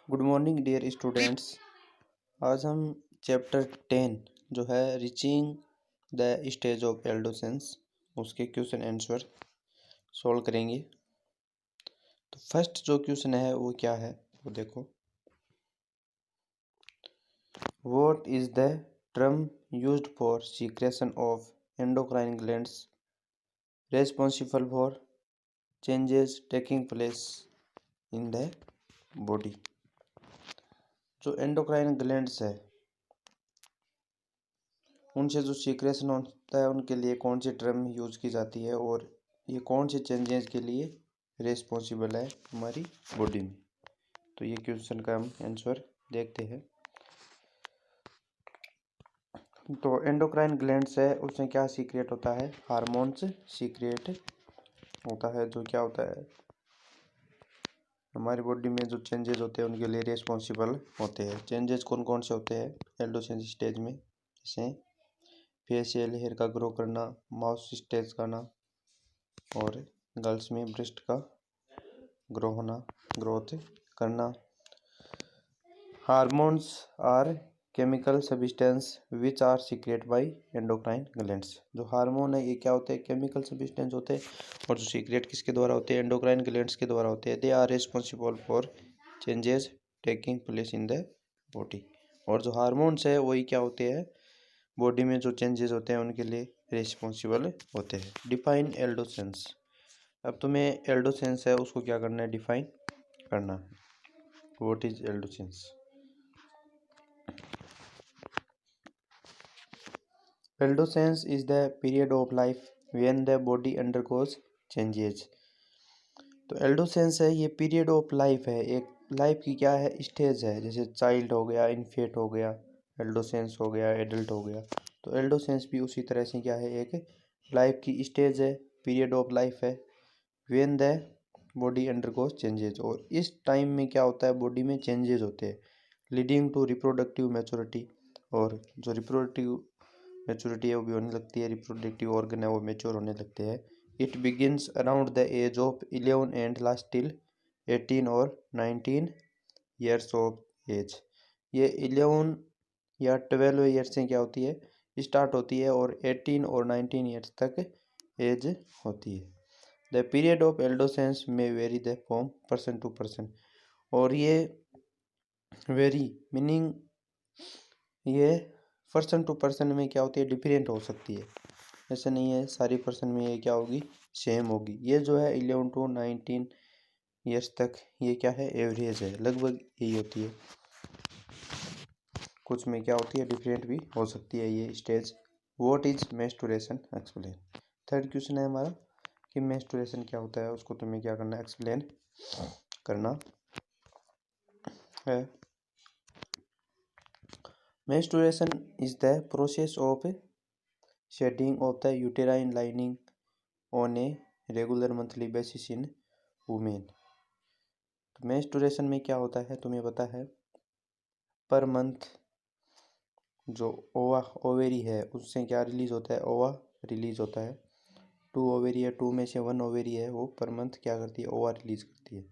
Good morning dear students. आज हम chapter 10 जो है reaching the stage of adolescence उसके क्वेश्चन आंसर सॉल्व करेंगे। तो फर्स्ट जो क्वेश्चन है वो क्या है वो देखो। What is the term used for secretion of endocrine glands responsible for changes taking place in the body. जो एंडोक्राइन ग्लैंड्स है उनसे जो सीक्रेशन होता है उनके लिए कौन सी टर्म यूज की जाती है और ये कौन से चेंजेस के लिए रिस्पॉन्सिबल है हमारी बॉडी में। तो ये क्वेश्चन का हम आंसर देखते हैं। तो एंडोक्राइन ग्लैंड्स है उसमें क्या सीक्रेट होता है, हार्मोन्स सीक्रेट होता है। जो क्या होता है हमारी बॉडी में जो चेंजेस होते हैं उनके लिए रिस्पॉन्सिबल होते हैं। चेंजेस कौन कौन से होते हैं एडोलेसेंस स्टेज में, जैसे फेशियल हेयर का ग्रो करना, माउथ स्टेज का ना, और गर्ल्स में ब्रेस्ट का ग्रोथ करना। Hormones are chemical substance which are secret by endocrine glands. जो हार्मोन है ये क्या होते हैं, केमिकल सब्सटेंस होते हैं, और जो सीक्रेट किसके द्वारा होते हैं, एंडोक्राइन ग्लैंड्स के द्वारा होते हैं। They are responsible for changes taking place in the body. और जो हार्मोन्स है वही क्या होते हैं, बॉडी में जो चेंजेस होते हैं उनके लिए रिस्पॉन्सिबल होते हैं। Define adolescence. अब तुम्हें एडोलेसेंस है उसको क्या करना है, डिफाइन करना है। What is adolescence. Adolescence is the period of life when the body undergoes changes. तो एडोलेसेंस है ये पीरियड ऑफ लाइफ है, एक लाइफ की क्या है स्टेज है। जैसे चाइल्ड हो गया, इन्फेंट हो गया, एडोलेसेंस हो गया, एडल्ट हो गया। तो एडोलेसेंस भी उसी तरह से क्या है, एक लाइफ की स्टेज है, पीरियड ऑफ लाइफ है when the body undergoes changes. और इस टाइम में क्या होता है, बॉडी में चेंजेस होते हैं लीडिंग टू रिप्रोडक्टिव मैच्योरिटी। और जो रिप्रोडक्टिव मैच्योरिटी है वो भी होने लगती है, रिप्रोडक्टिव ऑर्गन है वो मैच्योर होने लगते हैं। It begins around the age of 11 and last till 18 और 19 ईयर्स ऑफ एज। ये 11 या 12 ईयर्स से क्या होती है, स्टार्ट होती है, और 18 और 19 ईयर्स तक एज होती है। द पीरियड ऑफ एडोलेसेंस में vary the from person to person. और ये वेरी मीनिंग ये पर्सन टू पर्सन में क्या होती है, डिफरेंट हो सकती है। ऐसे नहीं है सारी पर्सन में ये क्या होगी, सेम होगी। ये जो है 11 टू 19 ईयर्स तक ये क्या है, एवरेज है, लगभग यही होती है। कुछ में क्या होती है, डिफरेंट भी हो सकती है ये stage. What is menstruation, explain. Third question है हमारा कि मेंस्ट्रुएशन क्या होता है, उसको तुम्हें क्या करना है, एक्सप्लेन करना है। Menstruation is the process of shedding of the uterine lining on a regular monthly basis in women. तो मेंस्ट्रुएशन में क्या होता है तुम्हें पता है, पर मंथ जो ओवेरी है उससे क्या रिलीज होता है, ओवा रिलीज होता है। 2 ओवेरी है, 2 में से 1 ओवेरी है वो पर मंथ क्या करती है, ओवा रिलीज करती है।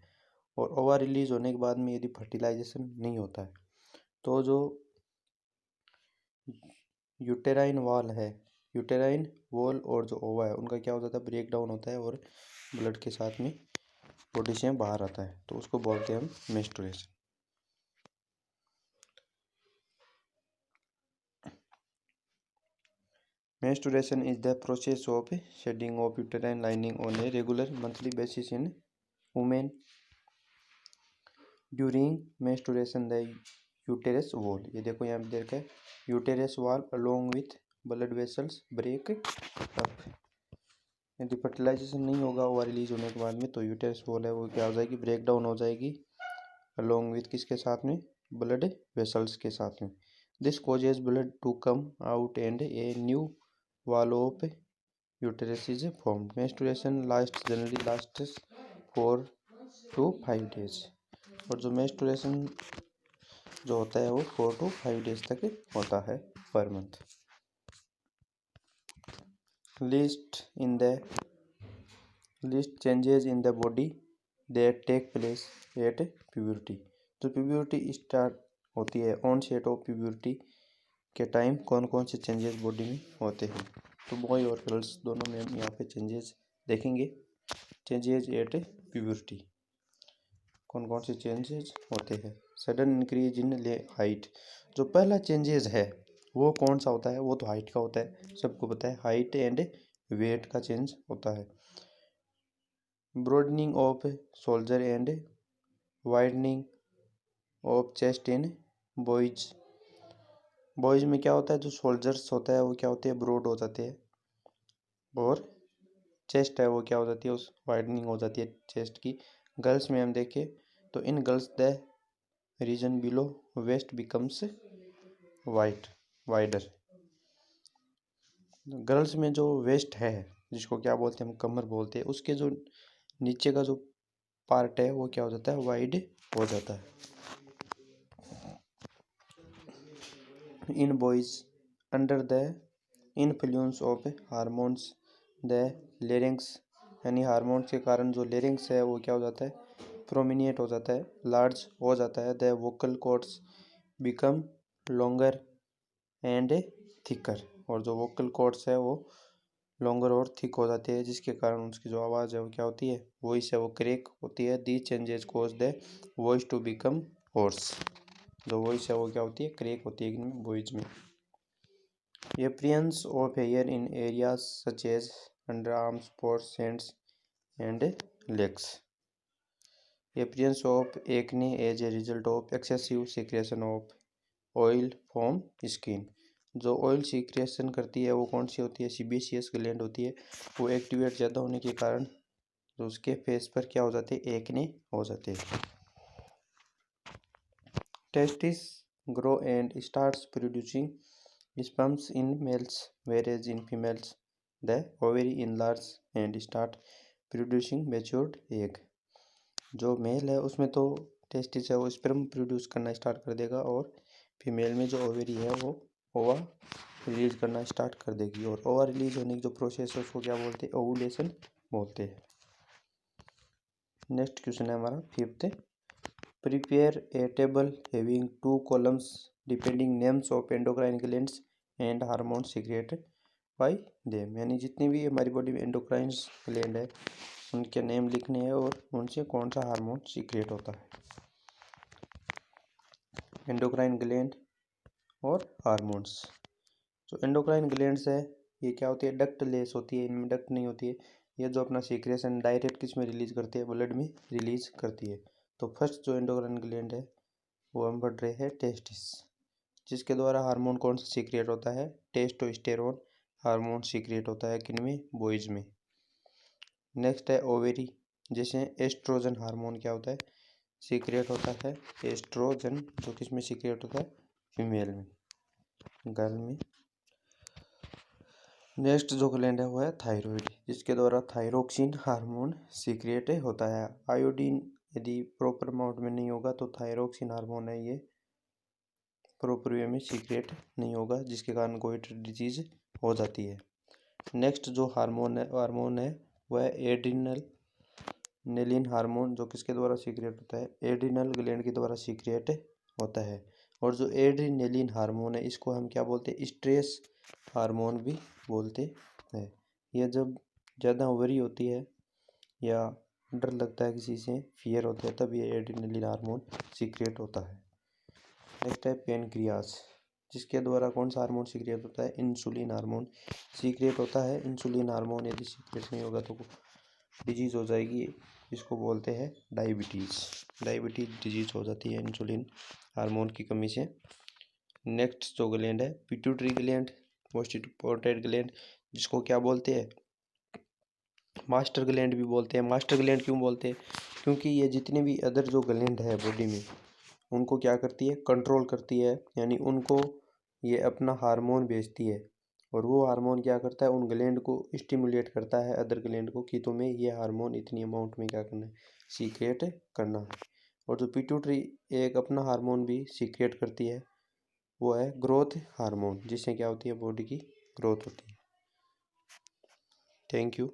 और ओवा रिलीज होने के बाद में यदि फर्टिलाइजेशन नहीं होता है तो जो यूटेराइन वॉल है, यूटेराइन वॉल और जो ओवा है उनका क्या हो जाता है, ब्रेक डाउन होता है और ब्लड के साथ में पोटेशियम बाहर आता है, तो उसको बोलते हैं हम menstruation. Menstruation is the process of shedding of uterine lining on a regular monthly basis in women. During menstruation, the uterus wall, ये देखो यहाँ पे देखा है, uterus wall along with blood vessels break up। यदि फर्टिलाइजेशन नहीं होगा ओवा रिलीज होने के बाद में तो यूटेरस वॉल है वो क्या हो जाएगी, ब्रेक डाउन हो जाएगी along with किसके साथ में, ब्लड वेसल्स के साथ में। This causes blood to come out and a new wall of uterus is formed. Menstruation generally lasts 4 to 5 days। और जो menstruation जो होता है वो 4 to 5 days तक होता है पर month. List changes in the body that take place at puberty. तो प्यूबर्टी स्टार्ट होती है, ऑन सेट ऑफ प्यूबर्टी के टाइम कौन कौन से चेंजेस बॉडी में होते हैं। तो बॉय और गर्ल्स दोनों में हम यहाँ पे चेंजेस देखेंगे। चेंजेस एट प्यूबर्टी, कौन कौन से चेंजेस होते हैं। सडन इंक्रीज इन हाइट, जो पहला चेंजेस है वो कौन सा होता है, वो तो हाइट का होता है, सबको पता है, हाइट एंड वेट का चेंज होता है। Broadening off shoulder and widening of chest in boys. Boys में क्या होता है, जो शोल्डर्स होता है वो क्या होते हैं, ब्रॉड हो जाते हैं, और चेस्ट है वो क्या हो जाती है, उस वाइडनिंग हो जाती है चेस्ट की। गर्ल्स में हम देखें तो in girls the region below waist becomes wider. Girls में जो वेस्ट है, जिसको क्या बोलते हैं हम, कमर बोलते हैं, उसके जो नीचे का जो पार्ट है वो क्या हो जाता है, वाइड हो जाता है। In boys under the influence of hormones the larynx, यानी हार्मोन्स के कारण जो लेरिंग्स है वो क्या हो जाता है, प्रोमिनिएट हो जाता है, लार्ज हो जाता है। The vocal cords become longer and thicker, और जो वोकल कॉर्ड्स है वो लॉन्गर और थिक हो जाती है, जिसके कारण उसकी जो आवाज़ है वो क्या होती है, वॉइस है वो क्रेक होती है। The changes cause the voice to become hoarse, जो वॉइस है वो क्या होती है, क्रेक होती है वॉइस में। Appearance of hair in areas such as under arms, parts, hands and legs. Appearance of acne as a result of excessive secretion of oil from skin. जो ऑयल सीक्रेशन करती है वो कौन सी होती है, सीबेसियस ग्लैंड होती है, वो एक्टिवेट ज़्यादा होने के कारण तो उसके फेस पर क्या हो जाते हैं, एक्ने हो जाते हैं। Testis grow and starts producing sperms in males, whereas in females the ovary enlarge and start producing matured egg। जो मेल है उसमें तो टेस्टिस है वो स्पर्म प्रोड्यूस करना स्टार्ट कर देगा, और फीमेल में जो ओवरी है वो ओवा रिलीज करना स्टार्ट कर देगी, और ओवा रिलीज होने की जो प्रोसेस है उसको क्या बोलते हैं, ओवुलेशन बोलते हैं। नेक्स्ट क्वेश्चन है हमारा fifth. Prepare a table having 2 columns depending names of endocrine glands and hormone secrete bye them, यानी जितनी भी हमारी बॉडी में एंडोक्राइन ग्लैंड है उनके नेम लिखने हैं और उनसे कौन सा हार्मोन सीक्रेट होता है। एंडोक्राइन ग्लैंड और हार्मोन्स। जो एंडोक्राइन ग्लैंड्स है ये क्या होती है, डक्ट लेस होती है, इनमें डक्ट नहीं होती है। ये जो अपना सीक्रेशन डायरेक्ट किस में रिलीज करती है, ब्लड में रिलीज करती है। तो फर्स्ट जो एंडोक्राइन ग्लैंड है वो हम पढ़ रहे हैं टेस्टिस, जिसके द्वारा हार्मोन कौन सा सीक्रेट होता है, टेस्टोस्टेरोन हार्मोन सीक्रेट होता है, किनमें, बॉयज में। नेक्स्ट है ओवेरी, जिसमें एस्ट्रोजन हार्मोन क्या होता है, सीक्रेट होता है, एस्ट्रोजन, जो किस में सीक्रेट होता है, फीमेल में, गर्ल में। नेक्स्ट जो ग्लैंड है वो है थायराइड, जिसके द्वारा थायरोक्सिन हार्मोन सीक्रेट होता है। आयोडीन यदि प्रॉपर अमाउंट में नहीं होगा तो थायरोक्सिन हार्मोन है ये प्रॉपर वे में सीक्रेट नहीं होगा, जिसके कारण गोइटर डिजीज हो जाती है। नेक्स्ट जो हार्मोन है वह है एड्रिनल नेलिन हार्मोन, जो किसके द्वारा सीक्रेट होता है, एड्रिनल ग्लैंड के द्वारा सीक्रेट होता है। और जो एड्रिनेलिन हार्मोन है इसको हम क्या बोलते हैं, स्ट्रेस हार्मोन भी बोलते हैं। यह जब ज़्यादा ओवरी होती है या डर लगता है किसी से, फियर होता है, तब ये एड्रिनलिन हार्मोन सीक्रेट होता है। नेक्स्ट है पेनक्रियास, जिसके द्वारा कौन सा हार्मोन सीक्रेट होता है, इंसुलिन हार्मोन सीक्रेट होता है। इंसुलिन हार्मोन यदि सीक्रेट नहीं होगा तो डिजीज़ हो जाएगी, इसको बोलते हैं डायबिटीज़ डिजीज़ हो जाती है इंसुलिन हार्मोन की कमी से। नेक्स्ट जो ग्लैंड है pituitary gland, most important gland, जिसको क्या बोलते हैं, मास्टर ग्लैंड भी बोलते हैं। मास्टर ग्लैंड क्यों बोलते हैं, क्योंकि ये जितने भी अदर जो ग्लैंड है बॉडी में उनको क्या करती है, कंट्रोल करती है, यानी उनको ये अपना हार्मोन भेजती है, और वो हार्मोन क्या करता है, उन ग्लैंड को स्टिमुलेट करता है अदर ग्लैंड को कि तुम्हें ये हार्मोन इतनी अमाउंट में क्या करना है, सीक्रेट करना है। और जो पिट्यूटरी एक अपना हार्मोन भी सीक्रेट करती है, वो है ग्रोथ हार्मोन, जिससे क्या होती है, बॉडी की ग्रोथ होती है। Thank you.